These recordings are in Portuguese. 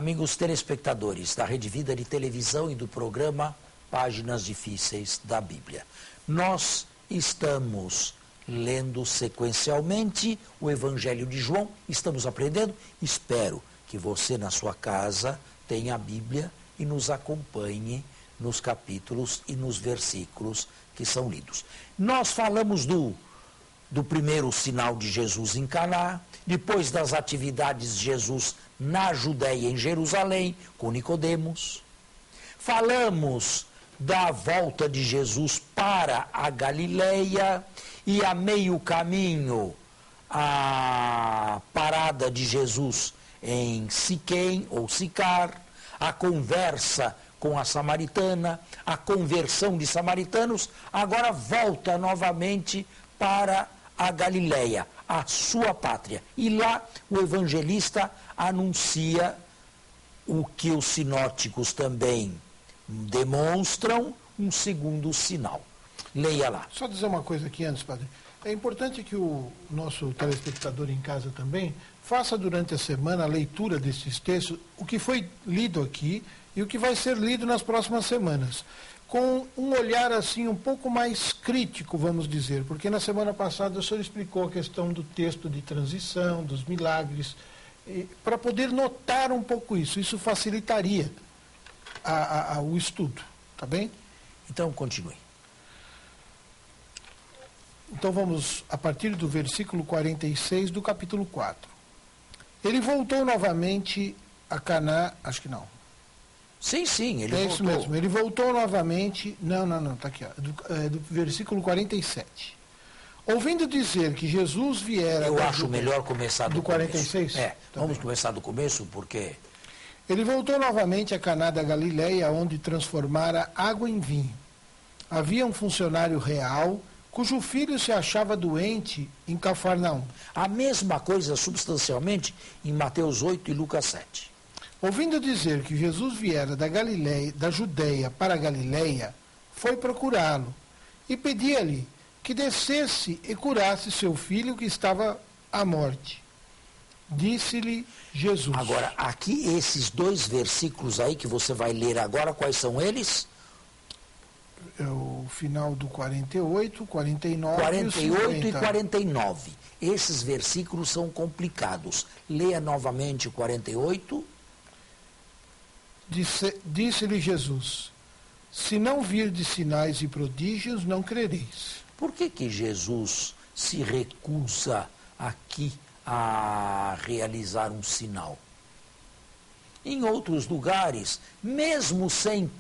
Amigos telespectadores da Rede Vida de Televisão e do programa Páginas Difíceis da Bíblia, nós estamos lendo sequencialmente o Evangelho de João, estamos aprendendo. Espero que você na sua casa tenha a Bíblia e nos acompanhe nos capítulos e nos versículos que são lidos. Nós falamos do primeiro sinal de Jesus em Caná, depois das atividades de Jesus na Judéia, em Jerusalém, com Nicodemos. Falamos da volta de Jesus para a Galileia e a meio caminho a parada de Jesus em Siquém ou Sicar, a conversa com a samaritana, a conversão de samaritanos. Agora volta novamente para a Galileia, a sua pátria. E lá o evangelista anuncia o que os sinóticos também demonstram, um segundo sinal. Leia lá. Só dizer uma coisa aqui antes, padre. É importante que o nosso telespectador em casa também faça durante a semana a leitura desses textos, o que foi lido aqui e o que vai ser lido nas próximas semanas, com um olhar assim um pouco mais crítico, vamos dizer, porque na semana passada o senhor explicou a questão do texto de transição, dos milagres, para poder notar um pouco isso facilitaria o estudo, tá bem? Então continue. Então vamos a partir do versículo 46 do capítulo 4. Ele voltou novamente a Caná, acho que não. Sim, ele voltou. É isso mesmo, ele voltou novamente, não, está aqui, ó, do versículo 47. Ouvindo dizer que Jesus viera... Eu acho melhor começar do 46? Começo. Vamos começar do começo, porque... Ele voltou novamente a Caná da Galileia, onde transformara água em vinho. Havia um funcionário real, cujo filho se achava doente em Cafarnaum. A mesma coisa, substancialmente, em Mateus 8 e Lucas 7. Ouvindo dizer que Jesus viera da Galileia, da Judeia para a Galileia, foi procurá-lo e pedia-lhe que descesse e curasse seu filho que estava à morte. Disse-lhe Jesus. Agora, aqui esses dois versículos aí que você vai ler agora, quais são eles? É o final do 48, 49 48 e 49. Esses versículos são complicados. Leia novamente o 48. Disse-lhe Jesus: se não virdes sinais e prodígios, não crereis. Por que Jesus se recusa aqui a realizar um sinal? Em outros lugares, mesmo sem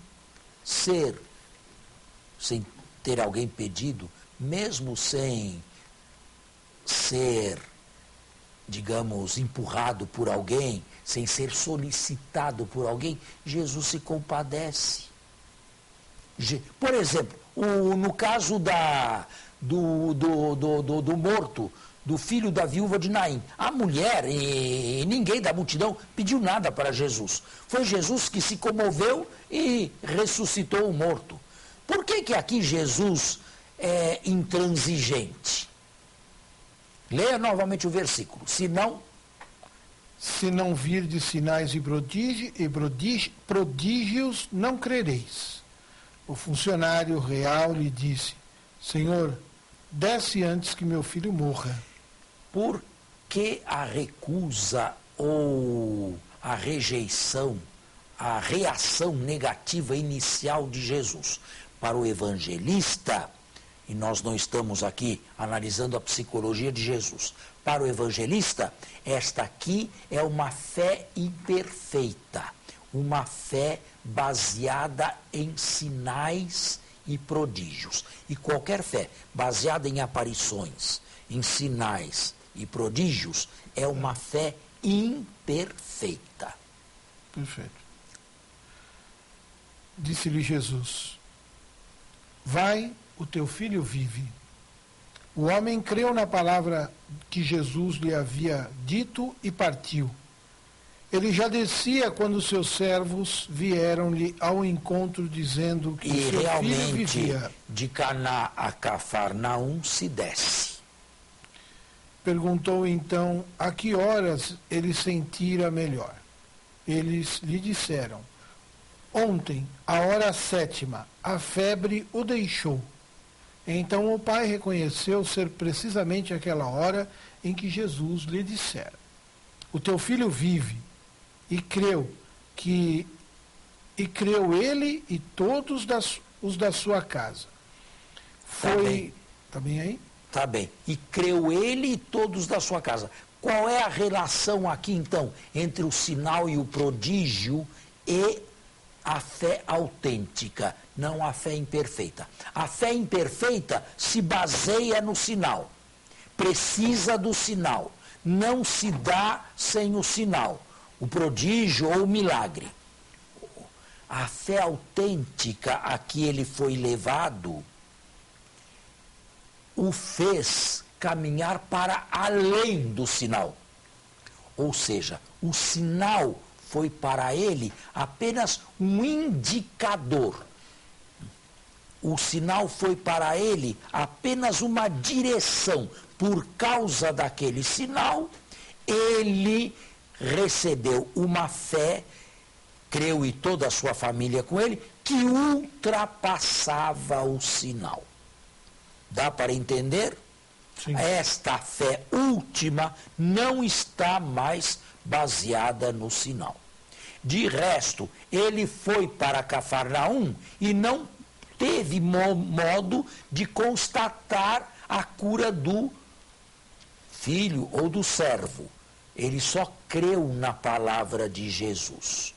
ter alguém pedido, mesmo sem ser, digamos, empurrado por alguém, sem ser solicitado por alguém, Jesus se compadece. Por exemplo, no caso do morto, do filho da viúva de Naim, a mulher e ninguém da multidão pediu nada para Jesus. Foi Jesus que se comoveu e ressuscitou o morto. Por que aqui Jesus é intransigente? Leia novamente o versículo. Se não virdes sinais e prodígios, não crereis. O funcionário real lhe disse: Senhor, desce antes que meu filho morra. Por que a recusa ou a rejeição, a reação negativa inicial de Jesus? Para o evangelista, e nós não estamos aqui analisando a psicologia de Jesus, para o evangelista, esta aqui é uma fé imperfeita, uma fé baseada em sinais e prodígios. E qualquer fé baseada em aparições, em sinais e prodígios, é uma fé imperfeita. Perfeito. Disse-lhe Jesus: vai, o teu filho vive. O homem creu na palavra que Jesus lhe havia dito e partiu. Ele já descia quando seus servos vieram-lhe ao encontro, dizendo que e seu filho vivia. E realmente, de Caná a Cafarnaum se desce. Perguntou então a que horas ele sentira melhor. eles lhe disseram: ontem, à hora 7ª, a febre o deixou. Então o pai reconheceu ser precisamente aquela hora em que Jesus lhe dissera: o teu filho vive. E creu ele e todos os da sua casa. Foi. Tá bem aí? Tá bem. E creu ele e todos da sua casa. Qual é a relação aqui, então, entre o sinal e o prodígio e a fé autêntica, não a fé imperfeita? A fé imperfeita se baseia no sinal, precisa do sinal, não se dá sem o sinal, o prodígio ou o milagre. A fé autêntica a que ele foi levado o fez caminhar para além do sinal. Ou seja, o sinal foi para ele apenas um indicador. O sinal foi para ele apenas uma direção. Por causa daquele sinal, ele recebeu uma fé, creu e toda a sua família com ele, que ultrapassava o sinal. Dá para entender? Sim. Esta fé última não está mais baseada no sinal. De resto, ele foi para Cafarnaum e não teve modo de constatar a cura do filho ou do servo. Ele só creu na palavra de Jesus.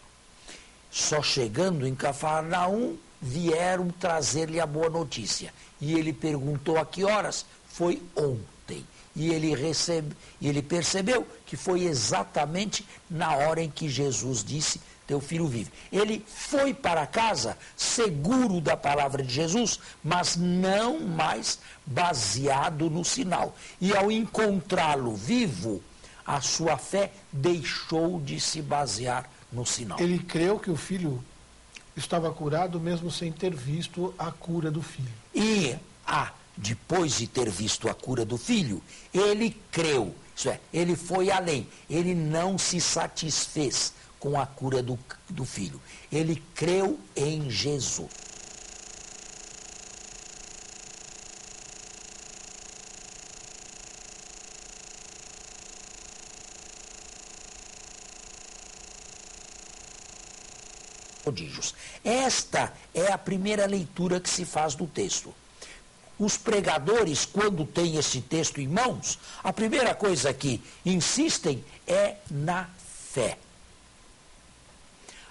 Só chegando em Cafarnaum, vieram trazer-lhe a boa notícia. E ele perguntou a que horas? Foi ontem. E ele percebeu que foi exatamente na hora em que Jesus disse: teu filho vive. Ele foi para casa seguro da palavra de Jesus, mas não mais baseado no sinal. E ao encontrá-lo vivo, a sua fé deixou de se basear no sinal. Ele creu que o filho estava curado mesmo sem ter visto a cura do filho. E depois de ter visto a cura do filho, ele creu. Isso é, ele foi além. Ele não se satisfez com a cura do filho. Ele creu em Jesus. Prodígios. Esta é a primeira leitura que se faz do texto. Os pregadores, quando têm esse texto em mãos, a primeira coisa que insistem é na fé.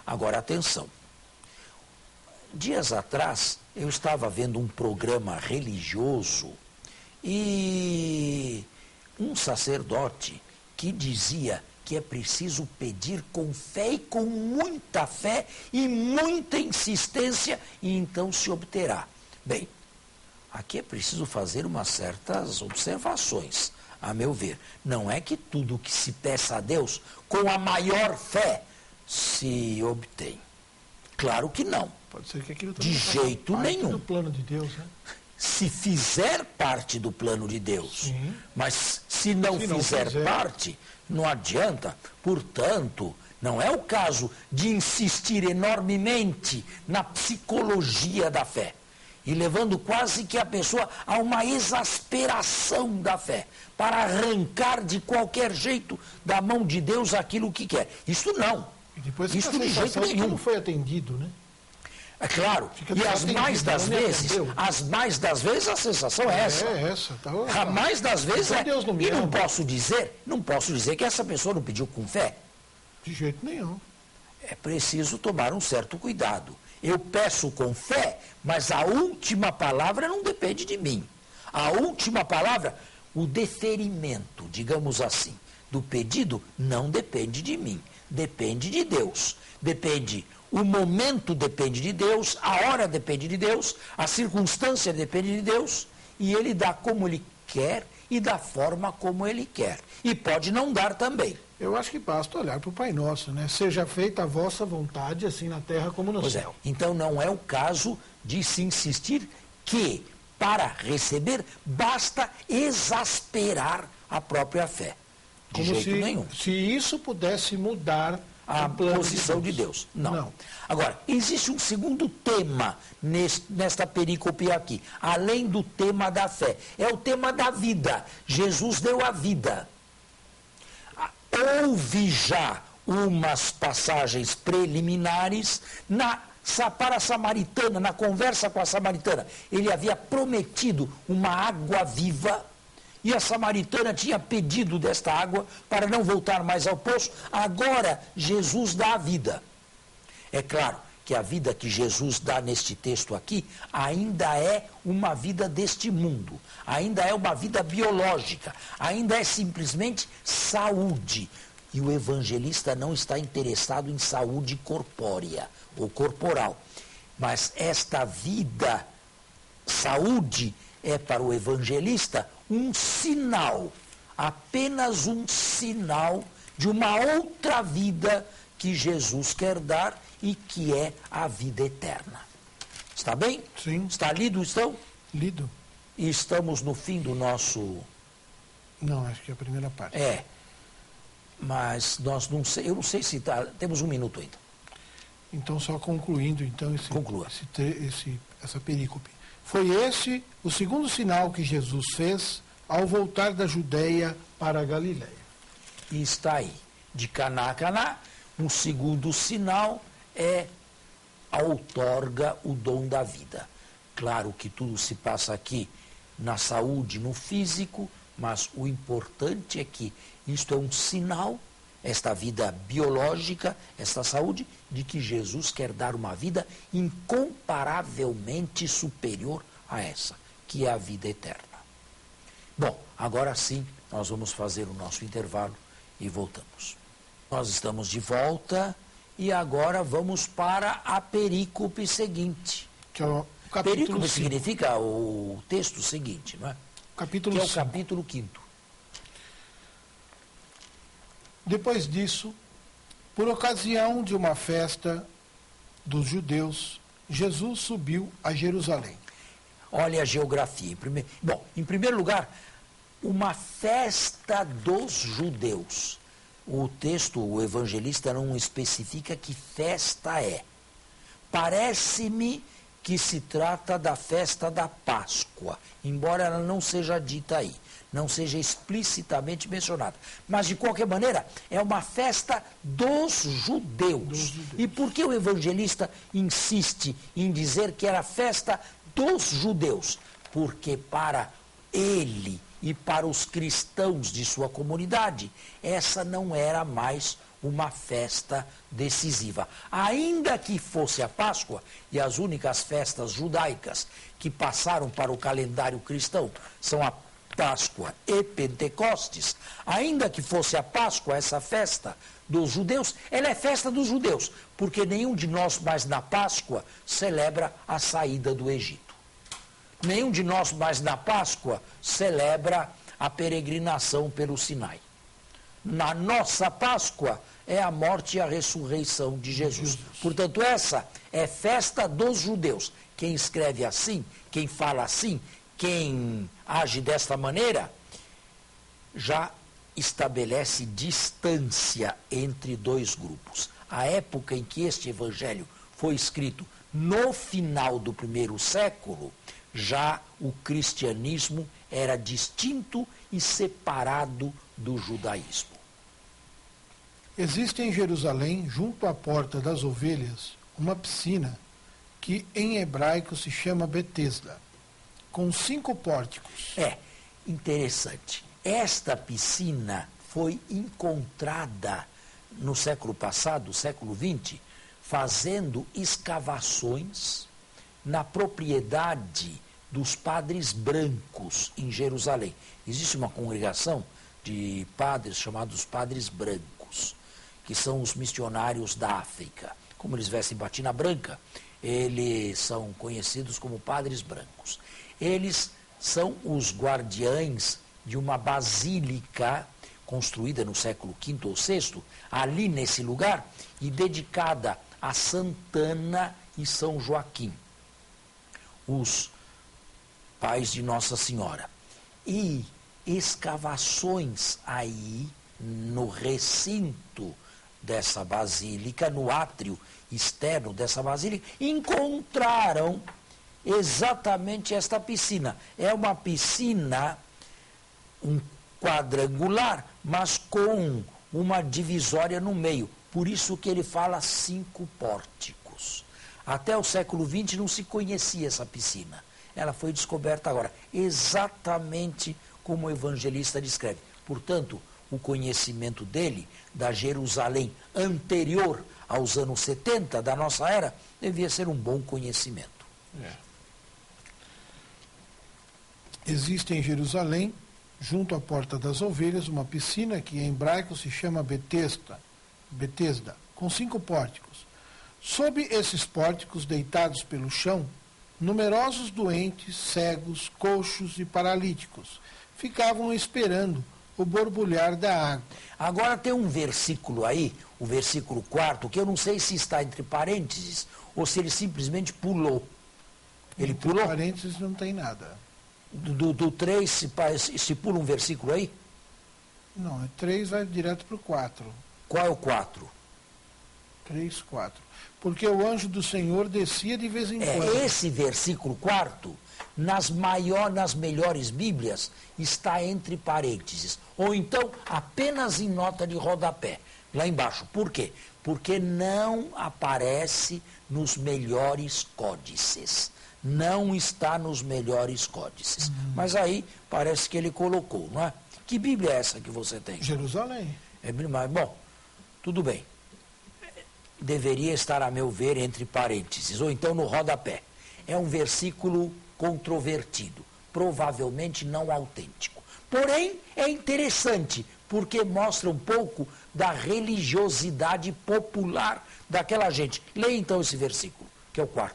Agora, atenção. Dias atrás, eu estava vendo um programa religioso e um sacerdote que dizia que é preciso pedir com fé e com muita fé e muita insistência e então se obterá. Bem, aqui é preciso fazer umas certas observações, a meu ver. Não é que tudo que se peça a Deus com a maior fé se obtém. Claro que não. Pode ser que aquilo de jeito nenhum. Do plano de Deus, né? Se fizer parte do plano de Deus, sim. Mas se não fizer parte, não adianta. Portanto, não é o caso de insistir enormemente na psicologia da fé e levando quase que a pessoa a uma exasperação da fé, para arrancar de qualquer jeito da mão de Deus aquilo que quer. Isso não. E depois isso de jeito nenhum. Não foi atendido, né? É claro, e as mais das vezes a sensação é essa. É essa. Tá, a mais das vezes então, Deus não me ama. Não posso dizer que essa pessoa não pediu com fé. De jeito nenhum. É preciso tomar um certo cuidado. Eu peço com fé, mas a última palavra não depende de mim. A última palavra, o deferimento, digamos assim, do pedido não depende de mim. Depende de Deus. O momento depende de Deus, a hora depende de Deus, a circunstância depende de Deus, e Ele dá como Ele quer e da forma como Ele quer. E pode não dar também. Eu acho que basta olhar para o Pai Nosso, né? Seja feita a vossa vontade, assim na terra como no céu. Então não é o caso de se insistir que, para receber, basta exasperar a própria fé. De jeito nenhum. Se isso pudesse mudar a plano posição de de Deus. Deus. Não. Não. Agora, existe um segundo tema nesta perícope aqui, além do tema da fé. É o tema da vida. Jesus deu a vida. Houve já umas passagens preliminares para a samaritana, na conversa com a samaritana. Ele havia prometido uma água viva. E a samaritana tinha pedido desta água para não voltar mais ao poço. Agora Jesus dá a vida. É claro que a vida que Jesus dá neste texto aqui ainda é uma vida deste mundo. Ainda é uma vida biológica. Ainda é simplesmente saúde. E o evangelista não está interessado em saúde corpórea ou corporal. Mas esta vida, saúde, é para o evangelista um sinal, apenas um sinal de uma outra vida que Jesus quer dar e que é a vida eterna. Está bem? Sim. Está lido, estão? Lido. E estamos no fim do nosso... Não, acho que é a primeira parte. É, mas nós não sei, eu não sei se temos um minuto ainda. Então, só concluindo, então, Conclua. essa perícope. Foi esse o segundo sinal que Jesus fez ao voltar da Judeia para a Galiléia. E está aí, de Caná a Caná, um segundo sinal é outorga o dom da vida. Claro que tudo se passa aqui na saúde, no físico, mas o importante é que isto é um sinal, esta vida biológica, esta saúde, de que Jesus quer dar uma vida incomparavelmente superior a essa, que é a vida eterna. Bom, agora sim, nós vamos fazer o nosso intervalo e voltamos. Nós estamos de volta e agora vamos para a perícope seguinte. Que é o capítulo Perícope 5. significa o texto seguinte, não é? Capítulo Que é o 5. capítulo 5. Depois disso, por ocasião de uma festa dos judeus, Jesus subiu a Jerusalém. Olha a geografia. Bom, em primeiro lugar, uma festa dos judeus. O texto, o evangelista não especifica que festa é. Parece-me que se trata da festa da Páscoa, embora ela não seja dita aí, não seja explicitamente mencionada. Mas, de qualquer maneira, é uma festa dos judeus. E por que o evangelista insiste em dizer que era festa dos judeus? Porque para ele e para os cristãos de sua comunidade, essa não era mais uma festa decisiva. Ainda que fosse a Páscoa, e as únicas festas judaicas que passaram para o calendário cristão são a Páscoa e Pentecostes, ainda que fosse a Páscoa, essa festa dos judeus, ela é festa dos judeus, porque nenhum de nós mais na Páscoa celebra a saída do Egito. Nenhum de nós mais na Páscoa celebra a peregrinação pelo Sinai. Na nossa Páscoa é a morte e a ressurreição de Jesus. Portanto, essa é festa dos judeus. Quem escreve assim, quem fala assim, quem age desta maneira, já estabelece distância entre dois grupos. A época em que este evangelho foi escrito, no final do primeiro século, já o cristianismo era distinto e separado do judaísmo. Existe em Jerusalém, junto à Porta das Ovelhas, uma piscina que em hebraico se chama Betesda, com 5 pórticos. É interessante. Esta piscina foi encontrada no século passado, século XX, fazendo escavações na propriedade dos padres brancos em Jerusalém. Existe uma congregação de padres chamados padres brancos, que são os missionários da África. Como eles vestem batina branca, eles são conhecidos como padres brancos. Eles são os guardiães de uma basílica construída no século V ou VI, ali nesse lugar, e dedicada a Santana e São Joaquim, os pais de Nossa Senhora. E escavações aí no recinto dessa basílica, no átrio externo dessa basílica, encontraram exatamente esta piscina. É uma piscina quadrangular, mas com uma divisória no meio. Por isso que ele fala 5 pórticos. Até o século XX não se conhecia essa piscina. Ela foi descoberta agora, exatamente como o evangelista descreve. Portanto, o conhecimento dele da Jerusalém anterior aos anos 70 da nossa era devia ser um bom conhecimento. Existe em Jerusalém, junto à Porta das Ovelhas, uma piscina que em hebraico se chama Betesda, com 5 pórticos. Sob esses pórticos, deitados pelo chão, numerosos doentes, cegos, coxos e paralíticos ficavam esperando o borbulhar da água. Agora tem um versículo aí, o versículo 4, que eu não sei se está entre parênteses ou se ele simplesmente pulou. Ele entre pulou? parênteses não tem nada. Do 3 se pula um versículo aí? Não, 3 vai direto para o 4. Qual é o 4? 3, 4. Porque o anjo do Senhor descia de vez em quando. Esse versículo 4, nas melhores Bíblias, está entre parênteses. Ou então, apenas em nota de rodapé, lá embaixo. Por quê? Porque não aparece nos melhores códices. Não está nos melhores códices. Mas aí parece que ele colocou, não é? Que Bíblia é essa que você tem? Jerusalém. Bom, tudo bem. Deveria estar, a meu ver, entre parênteses, ou então no rodapé. É um versículo controvertido, provavelmente não autêntico. Porém, é interessante, porque mostra um pouco da religiosidade popular daquela gente. Leia então esse versículo, que é o 4.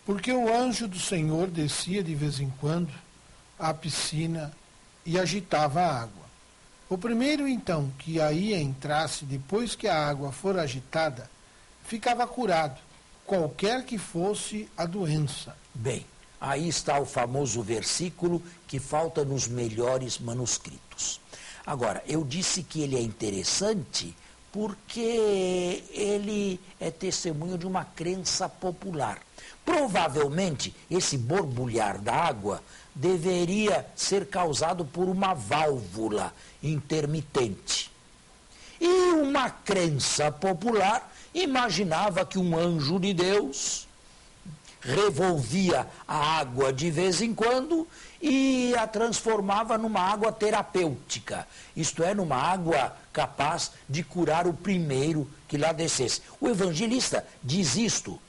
Porque o anjo do Senhor descia de vez em quando à piscina e agitava a água. O primeiro, então, que aí entrasse depois que a água for agitada, ficava curado, qualquer que fosse a doença. Bem, aí está o famoso versículo que falta nos melhores manuscritos. Agora, eu disse que ele é interessante porque ele é testemunho de uma crença popular. Provavelmente, esse borbulhar da água deveria ser causado por uma válvula intermitente. E uma crença popular imaginava que um anjo de Deus revolvia a água de vez em quando e a transformava numa água terapêutica, isto é, numa água capaz de curar o primeiro que lá descesse. O evangelista diz isto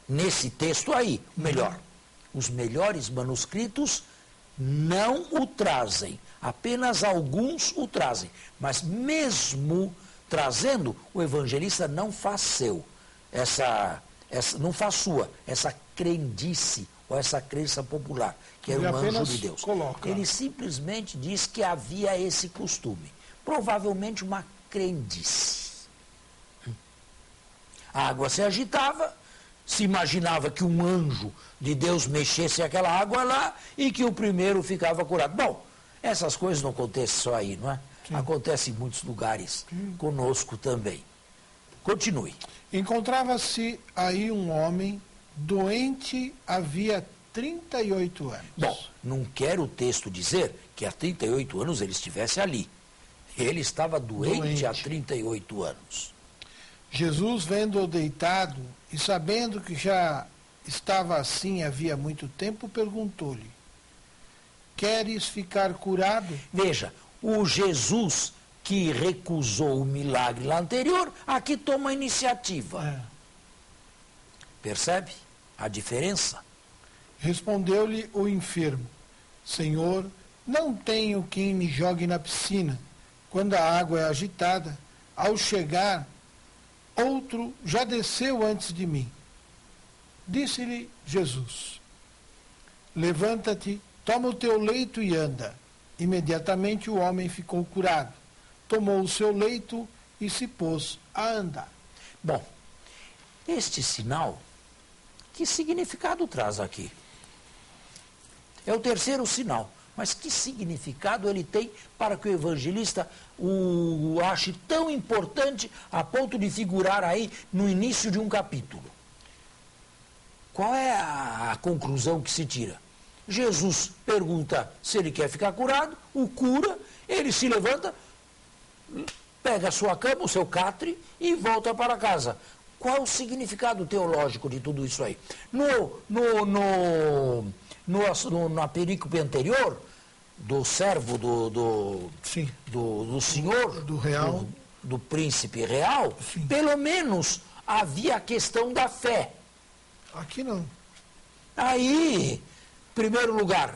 nesse texto aí, melhor, os melhores manuscritos não o trazem, apenas alguns o trazem, mas mesmo trazendo, o evangelista não faz não faz sua, essa crendice ou essa crença popular, que era um anjo de Deus. Ele simplesmente diz que havia esse costume, provavelmente uma crendice. A água se agitava, se imaginava que um anjo de Deus mexesse aquela água lá e que o primeiro ficava curado. Bom, essas coisas não acontecem só aí, não é? Sim. Acontece em muitos lugares, conosco também. Continue. Encontrava-se aí um homem doente havia 38 anos. Bom, não quer o texto dizer que há 38 anos ele estivesse ali. Ele estava doente há 38 anos. Jesus, vendo-o deitado e sabendo que já estava assim havia muito tempo, perguntou-lhe: queres ficar curado? Veja, o Jesus que recusou o milagre lá anterior, aqui toma a iniciativa. Percebe a diferença? Respondeu-lhe o enfermo: Senhor, não tenho quem me jogue na piscina. Quando a água é agitada, ao chegar, outro já desceu antes de mim. Disse-lhe Jesus: levanta-te, toma o teu leito e anda. Imediatamente o homem ficou curado. Tomou o seu leito e se pôs a andar. Bom, este sinal, que significado traz aqui? É o terceiro sinal. Mas que significado ele tem para que o evangelista o ache tão importante a ponto de figurar aí no início de um capítulo? Qual é a conclusão que se tira? Jesus pergunta se ele quer ficar curado, o cura, ele se levanta, pega a sua cama, o seu catre e volta para casa. Qual o significado teológico de tudo isso aí? Na perícope anterior, do servo do senhor, do real, do príncipe real, sim, pelo menos havia a questão da fé. Aqui não. Aí, em primeiro lugar,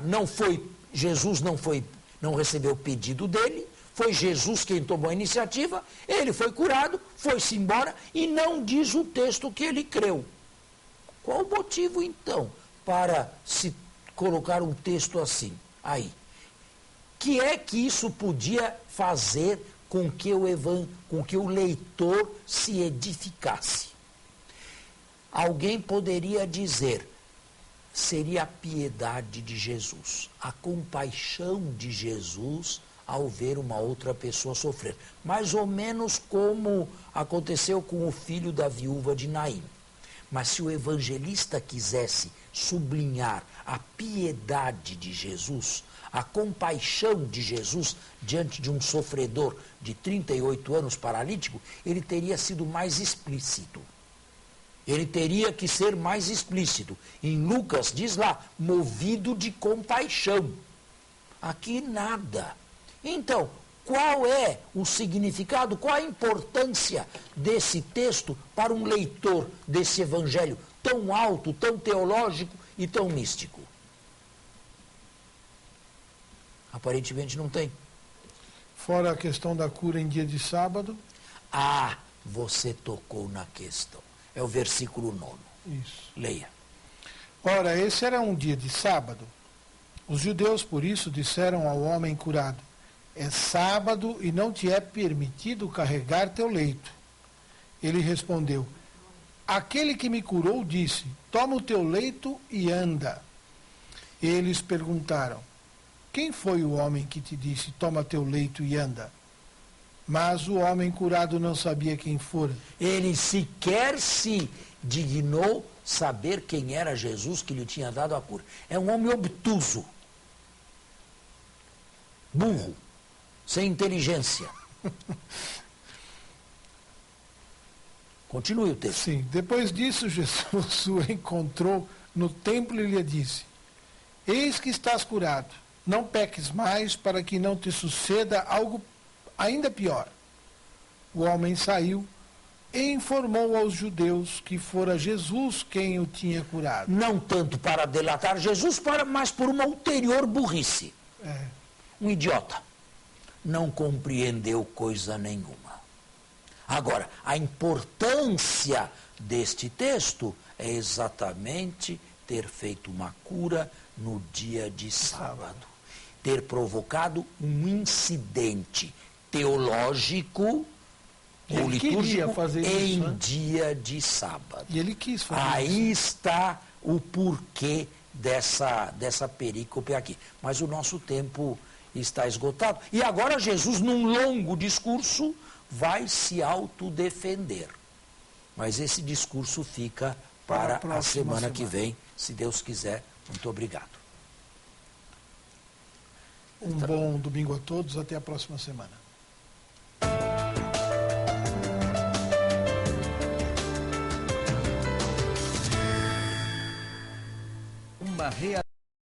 Jesus não recebeu o pedido dele, foi Jesus quem tomou a iniciativa, ele foi curado, foi-se embora e não diz o texto que ele creu. Qual o motivo, então, para se colocar um texto assim, aí? Que é que isso podia fazer com que o leitor se edificasse? Alguém poderia dizer, seria a piedade de Jesus, a compaixão de Jesus ao ver uma outra pessoa sofrer. Mais ou menos como aconteceu com o filho da viúva de Naim. Mas se o evangelista quisesse sublinhar a piedade de Jesus, a compaixão de Jesus diante de um sofredor de 38 anos paralítico, ele teria sido mais explícito. Ele teria que ser mais explícito. Em Lucas diz lá, movido de compaixão. Aqui nada. Então, qual é o significado, qual a importância desse texto para um leitor desse evangelho tão alto, tão teológico e tão místico? Aparentemente não tem. Fora a questão da cura em dia de sábado. Ah, você tocou na questão. É o versículo 9. Isso. Leia. Ora, esse era um dia de sábado. Os judeus, por isso, disseram ao homem curado, é sábado e não te é permitido carregar teu leito. Ele respondeu, aquele que me curou disse, toma o teu leito e anda. Eles perguntaram, quem foi o homem que te disse, toma teu leito e anda? Mas o homem curado não sabia quem fora. Ele sequer se dignou saber quem era Jesus que lhe tinha dado a cura. É um homem obtuso, burro, sem inteligência. Continue o texto. Sim, depois disso Jesus o encontrou no templo e lhe disse, eis que estás curado, não peques mais para que não te suceda algo ainda pior. O homem saiu e informou aos judeus que fora Jesus quem o tinha curado. Não tanto para delatar Jesus, mas por uma ulterior burrice. Um idiota. Não compreendeu coisa nenhuma. Agora, a importância deste texto é exatamente ter feito uma cura no dia de sábado. Ter provocado um incidente teológico ou litúrgico em dia de sábado. E ele quis fazer Aí está o porquê dessa perícope aqui. Mas o nosso tempo está esgotado. E agora Jesus, num longo discurso, vai se autodefender. Mas esse discurso fica para a semana que vem, se Deus quiser. Muito obrigado. Um bom domingo a todos, até a próxima semana. Uma